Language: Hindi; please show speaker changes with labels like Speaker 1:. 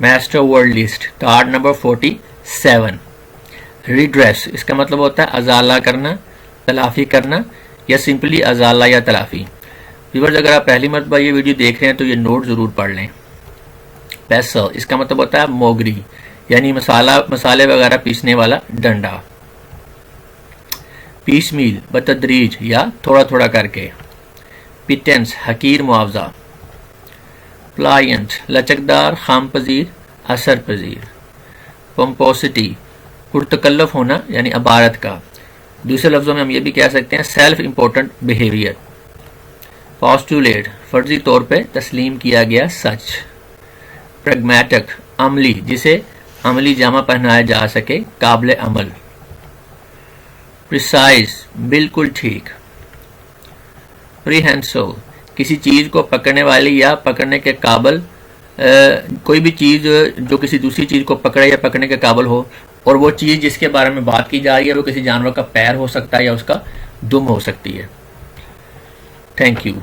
Speaker 1: Master word list card number 47। Redress, इसका मतलब होता है अजाला करना, तलाफी करना, या सिंपली अजाला या तलाफी। व्यूअर्स, अगर आप पहली मरतबा ये वीडियो देख रहे हैं तो ये नोट ज़रूर पढ़ लें। पेसल, इसका मतलब होता है मोगरी, यानी मसाले वगैरह पीसने वाला डंडा। पीस मील, बतदरीज या थोड़ा थोड़ा करके। पिटेंस, हकीर मुआवजा। प्लायंट, लचकदार, खाम पजीर, असर पजीर। पंपोसिटी, पुरतकल्लफ होना यानी अबारत का। दूसरे लफ्जों में हम ये भी कह सकते हैं सेल्फ इम्पोर्टेंट बिहेवियर। पॉस्टुलेट, फर्जी तौर पे तस्लीम किया गया सच। प्रैग्मेटिक, अमली, जिसे अमली जामा पहनाया जा सके, काबिल अमल। प्रिसाइज, बिल्कुल ठीक। प्रीहेंसिव, किसी चीज को पकड़ने वाली या पकड़ने के काबिल, कोई भी चीज जो किसी दूसरी चीज को पकड़े या पकड़ने के काबिल हो, और वो चीज जिसके बारे में बात की जा रही है वो किसी जानवर का पैर हो सकता है या उसका दुम हो सकती है। Thank you.